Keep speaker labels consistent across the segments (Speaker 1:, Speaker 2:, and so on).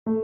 Speaker 1: There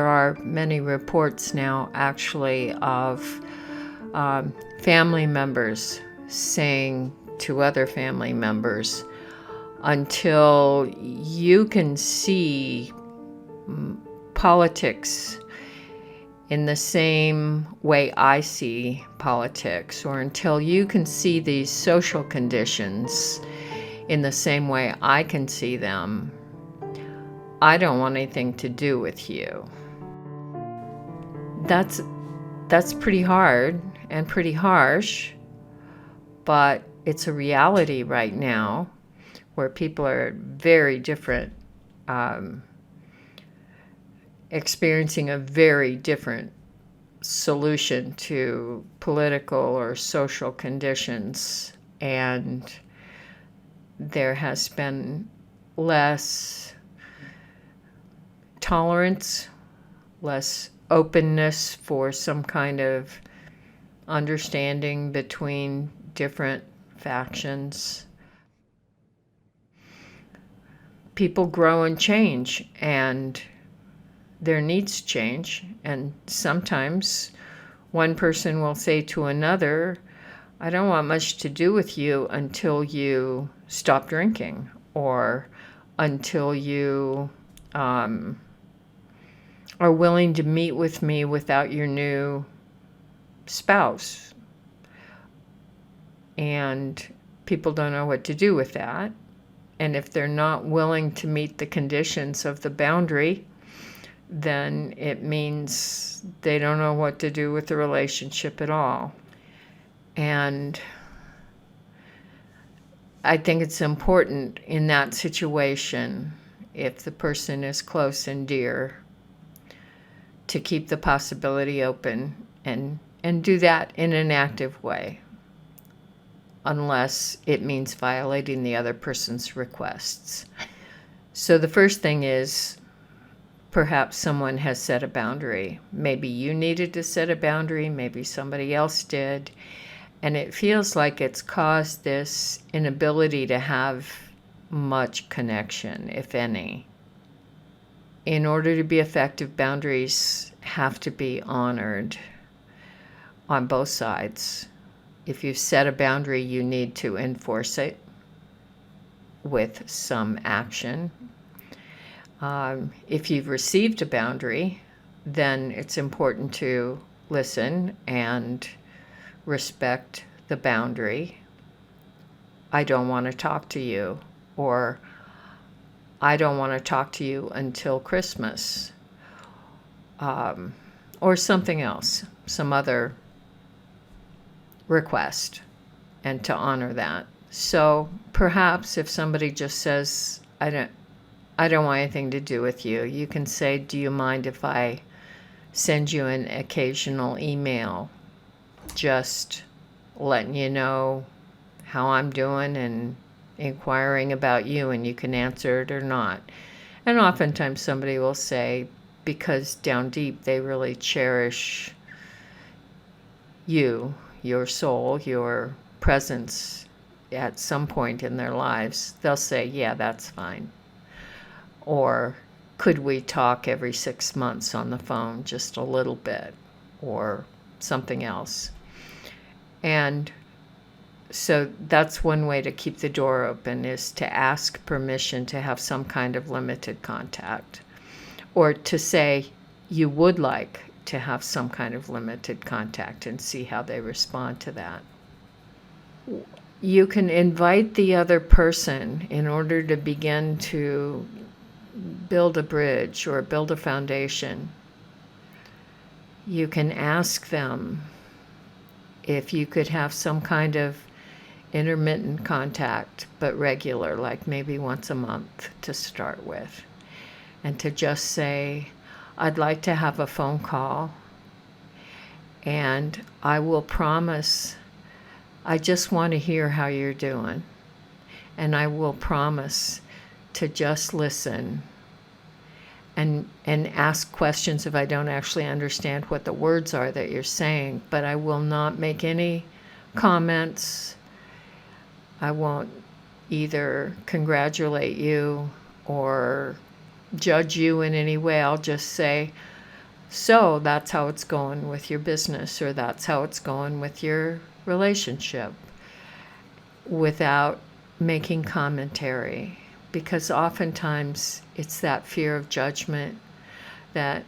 Speaker 1: are many reports now, actually, of family members saying to other family members, until you can see politics in the same way I see politics, or until you can see these social conditions in the same way I can see them, I don't want anything to do with you. That's pretty hard and pretty harsh, but it's a reality right now where people are very different, experiencing a very different solution to political or social conditions, and there has been less tolerance, less openness for some kind of understanding between different factions. People grow and change, and their needs change, and sometimes one person will say to another, I don't want much to do with you until you stop drinking, or until you are willing to meet with me without your new spouse. And people don't know what to do with that. And if they're not willing to meet the conditions of the boundary, then it means they don't know what to do with the relationship at all. And I think it's important in that situation, if the person is close and dear, to keep the possibility open and do that in an active way, unless it means violating the other person's requests. So the first thing is, perhaps someone has set a boundary. Maybe you needed to set a boundary, maybe somebody else did, and it feels like it's caused this inability to have much connection, if any. In order to be effective, boundaries have to be honored on both sides. If you've set a boundary, you need to enforce it with some action. If you've received a boundary, then it's important to listen and respect the boundary. I don't want to talk to you, or I don't want to talk to you until Christmas, or something else, some other request, and to honor that. So perhaps if somebody just says, I don't want anything to do with you, you can say, do you mind if I send you an occasional email just letting you know how I'm doing and inquiring about you, and you can answer it or not. And oftentimes somebody will say, because down deep they really cherish you, your soul, your presence at some point in their lives, they'll say, yeah, that's fine. Or could we talk every 6 months on the phone just a little bit, or something else. And so that's one way to keep the door open, is to ask permission to have some kind of limited contact, or to say you would like to have some kind of limited contact and see how they respond to that. You can invite the other person in order to begin to build a bridge or build a foundation. You can ask them if you could have some kind of intermittent contact, but regular, like maybe once a month to start with. And to just say, I'd like to have a phone call, And I will promise, I just want to hear how you're doing. And I will promise to just listen and ask questions if I don't actually understand what the words are that you're saying. But I will not make any comments. I won't either congratulate you or judge you in any way. I'll just say, so that's how it's going with your business, or that's how it's going with your relationship, without making commentary. Because oftentimes it's that fear of judgment that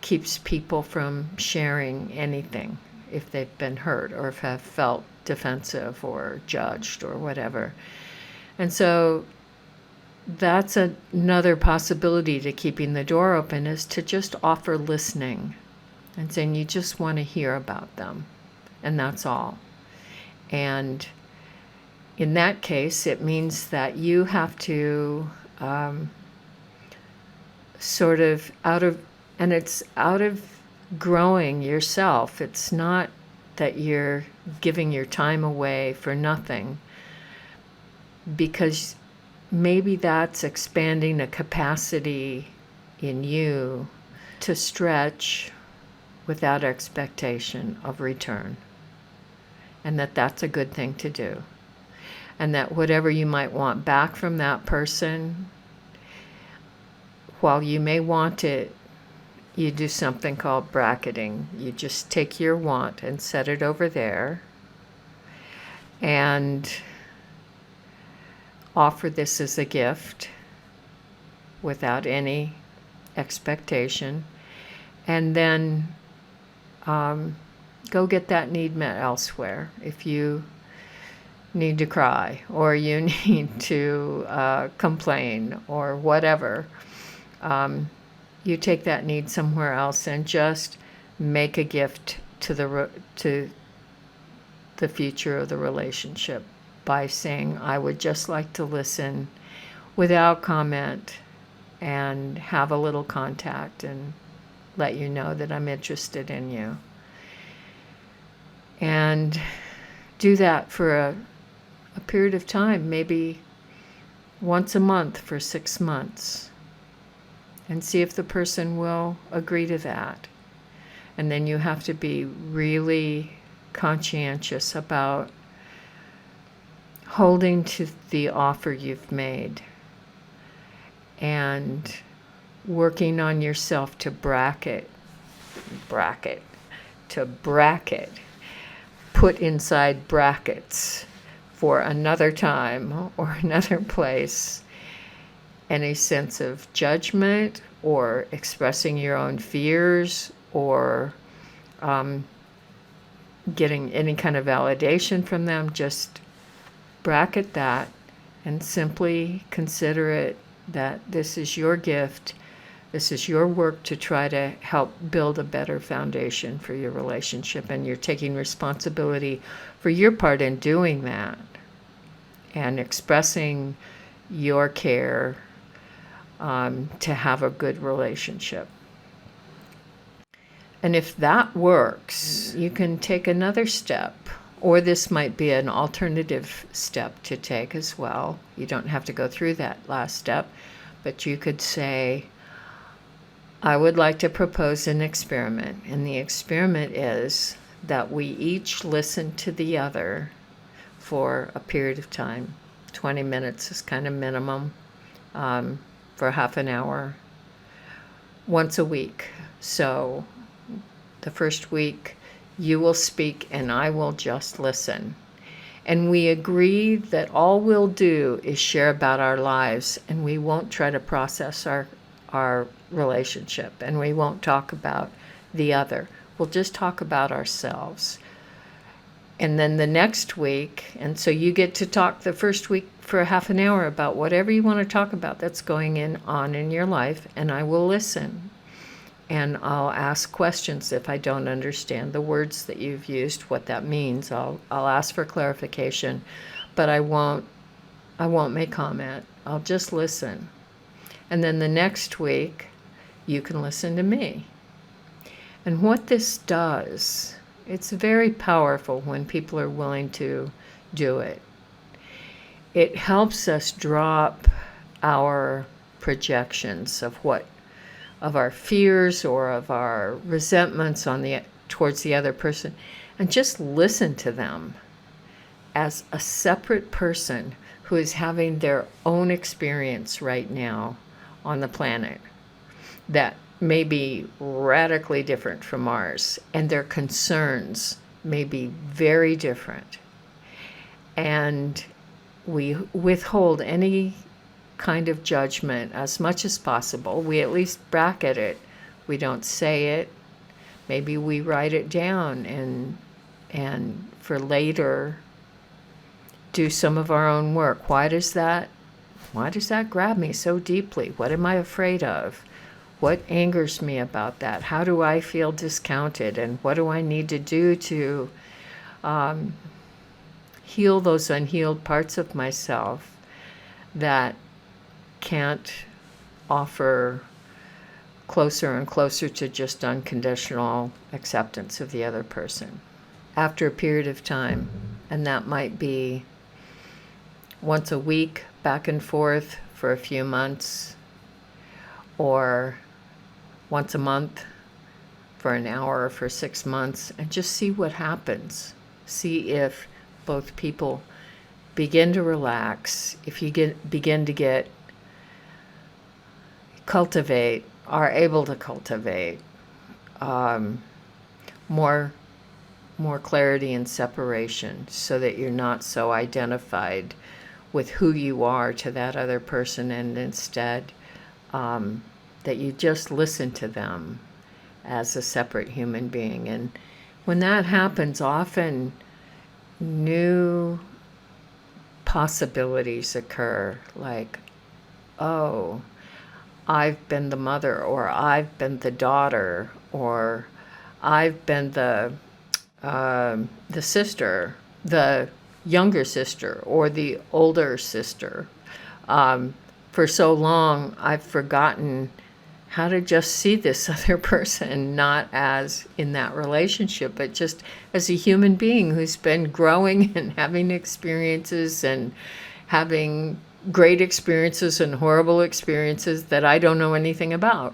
Speaker 1: keeps people from sharing anything if they've been hurt or if have felt defensive or judged or whatever. And so that's another possibility to keeping the door open, is to just offer listening and saying you just want to hear about them, and that's all. And in that case, it means that you have to sort of it's out of growing yourself. It's not that you're giving your time away for nothing, because maybe that's expanding a capacity in you to stretch without expectation of return. And that's a good thing to do. And that whatever you might want back from that person, while you may want it, you do something called bracketing. You just take your want and set it over there and offer this as a gift without any expectation, and then go get that need met elsewhere. If you need to cry, or you need to complain, or whatever, you take that need somewhere else and just make a gift to the future of the relationship by saying, I would just like to listen without comment and have a little contact and let you know that I'm interested in you. And do that for a period of time, maybe once a month for 6 months, and see if the person will agree to that. And then you have to be really conscientious about holding to the offer you've made and working on yourself to bracket, put inside brackets for another time or another place any sense of judgment or expressing your own fears or getting any kind of validation from them. Just bracket that and simply consider it that this is your gift. This is your work to try to help build a better foundation for your relationship, and you're taking responsibility for your part in doing that and expressing your care to have a good relationship. And if that works, you can take another step, or this might be an alternative step to take as well. You don't have to go through that last step, but you could say, I would like to propose an experiment. And the experiment is that we each listen to the other for a period of time. 20 minutes is kind of minimum, for half an hour, once a week. So the first week you will speak and I will just listen. And we agree that all we'll do is share about our lives, and we won't try to process our relationship, and we won't talk about the other. We'll just talk about ourselves. And then the next week, and so you get to talk the first week for half an hour about whatever you want to talk about that's going on in your life, and I will listen. And I'll ask questions if I don't understand the words that you've used, what that means. I'll ask for clarification, but I won't make comment. I'll just listen. And then the next week, you can listen to me. And what this does, it's very powerful when people are willing to do it. It helps us drop our projections of our fears or of our resentments towards the other person, and just listen to them as a separate person who is having their own experience right now on the planet that may be radically different from ours, and their concerns may be very different. And we withhold any kind of judgment as much as possible. We at least bracket it. We don't say it. Maybe we write it down and for later do some of our own work. Why does that grab me so deeply? What am I afraid of? What angers me about that? How do I feel discounted? And what do I need to do to heal those unhealed parts of myself that can't offer closer and closer to just unconditional acceptance of the other person? After a period of time, and that might be once a week, back and forth for a few months, or once a month for an hour for 6 months, and just see what happens. See if both people begin to relax, if you begin to are able to cultivate more clarity and separation, so that you're not so identified with who you are to that other person, and instead that you just listen to them as a separate human being. And when that happens, often new possibilities occur, like, oh, I've been the mother, or I've been the daughter, or I've been the sister, the younger sister, or the older sister. For so long, I've forgotten how to just see this other person, not as in that relationship, but just as a human being who's been growing and having experiences and having great experiences and horrible experiences that I don't know anything about.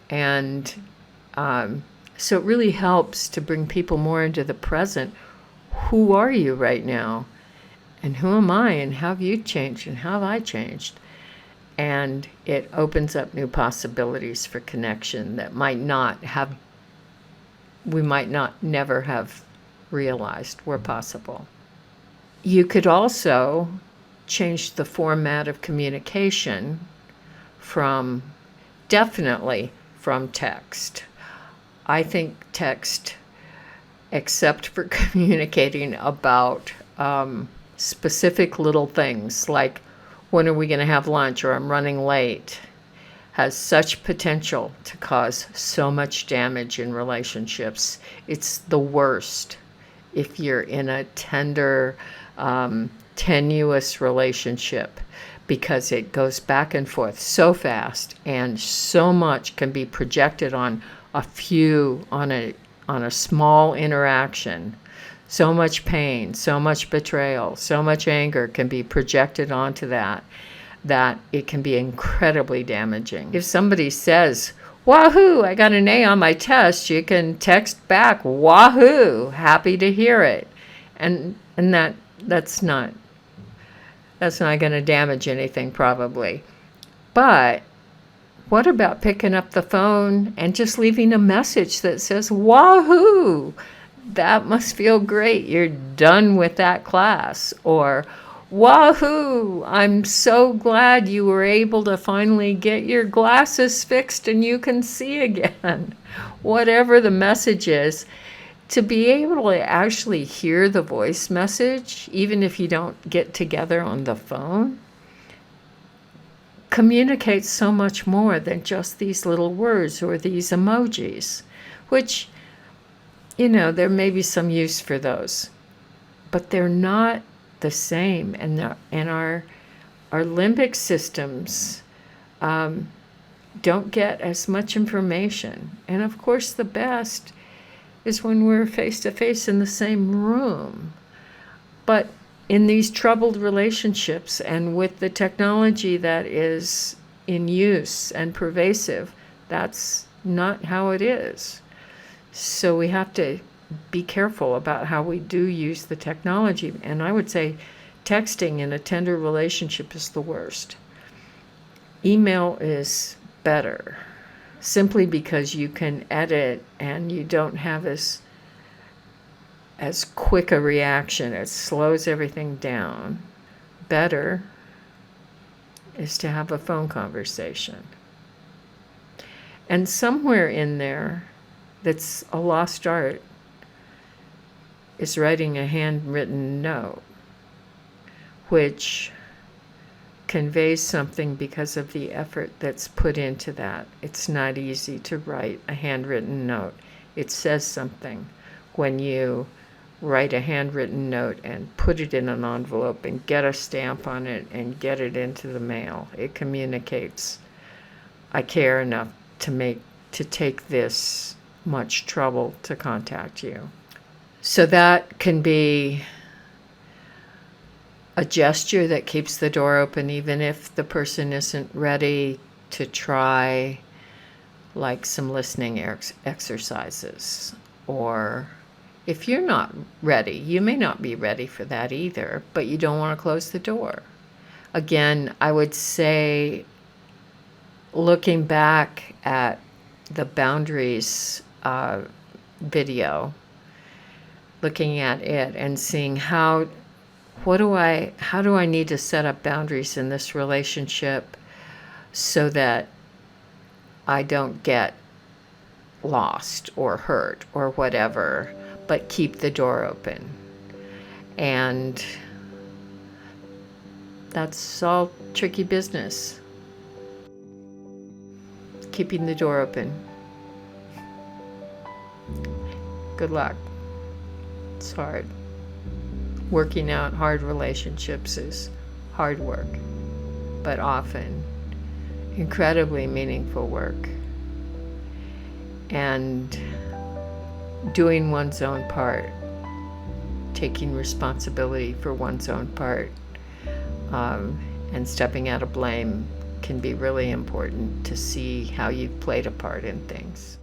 Speaker 1: And so it really helps to bring people more into the present. Who are you right now? And who am I? And how have you changed? And how have I changed? And it opens up new possibilities for connection that we might not never have realized were possible. You could also change the format of communication definitely from text. I think text, except for communicating about specific little things like, when are we going to have lunch, or I'm running late, has such potential to cause so much damage in relationships. It's the worst if you're in a tender, tenuous relationship, because it goes back and forth so fast, and so much can be projected on a small interaction. So much pain, so much betrayal, so much anger can be projected onto that it can be incredibly damaging. If somebody says, "Wahoo, I got an A on my test," you can text back, "Wahoo, happy to hear it." And that's not going to damage anything, probably. But what about picking up the phone and just leaving a message that says, "Wahoo, that must feel great, you're done with that class," or "Wahoo, I'm so glad you were able to finally get your glasses fixed and you can see again." Whatever the message is, to be able to actually hear the voice message, even if you don't get together on the phone, communicates so much more than just these little words or these emojis, which, there may be some use for those, but they're not the same. And our limbic systems don't get as much information. And of course, the best is when we're face to face in the same room. But in these troubled relationships and with the technology that is in use and pervasive, that's not how it is. So we have to be careful about how we do use the technology. And I would say texting in a tender relationship is the worst. Email is better, simply because you can edit and you don't have as quick a reaction. It slows everything down. Better is to have a phone conversation. And somewhere in there, that's a lost art, is writing a handwritten note, which conveys something because of the effort that's put into that. It's not easy to write a handwritten note. It says something when you write a handwritten note and put it in an envelope and get a stamp on it and get it into the mail. It communicates, I care enough to take this much trouble to contact you. So that can be a gesture that keeps the door open, even if the person isn't ready to try, like some listening exercises. Or if you're not ready, you may not be ready for that either, but you don't want to close the door. Again, I would say, looking back at the boundaries video, looking at it and seeing how do I need to set up boundaries in this relationship so that I don't get lost or hurt or whatever, but keep the door open. And that's all tricky business. Keeping the door open. Good luck. It's hard. Working out hard relationships is hard work, but often incredibly meaningful work. And doing one's own part, taking responsibility for one's own part, and stepping out of blame can be really important to see how you've played a part in things.